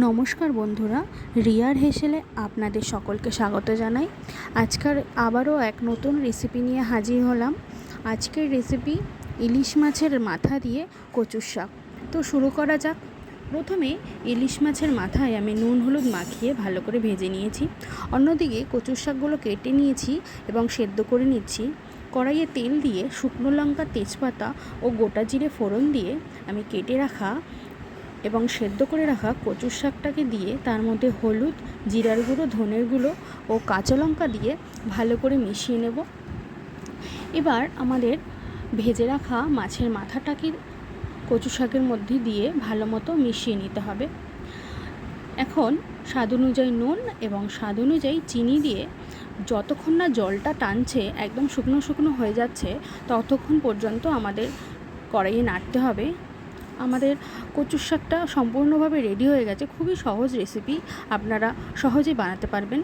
নমস্কার বন্ধুরা, রিয়ার হেসেলে আপনাদের সকলকে স্বাগত জানাই। আজকের আবারও এক নতুন রেসিপি নিয়ে হাজির হলাম। আজকের রেসিপি ইলিশ মাছের মাথা দিয়ে কচুর শাক। তো শুরু করা যাক। প্রথমে ইলিশ মাছের মাথায় আমি নুন হলুদ মাখিয়ে ভালো করে ভেজে নিয়েছি। অন্যদিকে কচুর শাকগুলো কেটে নিয়েছি এবং সেদ্ধ করে নিচ্ছি। কড়াইয়ে তেল দিয়ে শুকনো লঙ্কা, তেজপাতা ও গোটা জিরে ফোড়ন দিয়ে আমি কেটে রাখা এবং সেদ্ধ করে রাখা কচুর শাকটাকে দিয়ে তার মধ্যে হলুদ, জিরার গুঁড়ো, ধনের গুঁড়ো ও কাঁচা লঙ্কা দিয়ে ভালো করে মিশিয়ে নেব। এবার আমাদের ভেজে রাখা মাছের মাথাটাকে কচু শাকের মধ্যে দিয়ে ভালো মতো মিশিয়ে নিতে হবে। এখন স্বাদ অনুযায়ী নুন এবং স্বাদ অনুযায়ী চিনি দিয়ে যতক্ষণ না জলটা টানছে, একদম শুকনো শুকনো হয়ে যাচ্ছে, ততক্ষণ পর্যন্ত আমাদের কড়াইয়ে নাড়তে হবে। আমাদের কচুর শাকটা সম্পূর্ণভাবে রেডি হয়ে গেছে। খুবই সহজ রেসিপি, আপনারা সহজেই বানাতে পারবেন।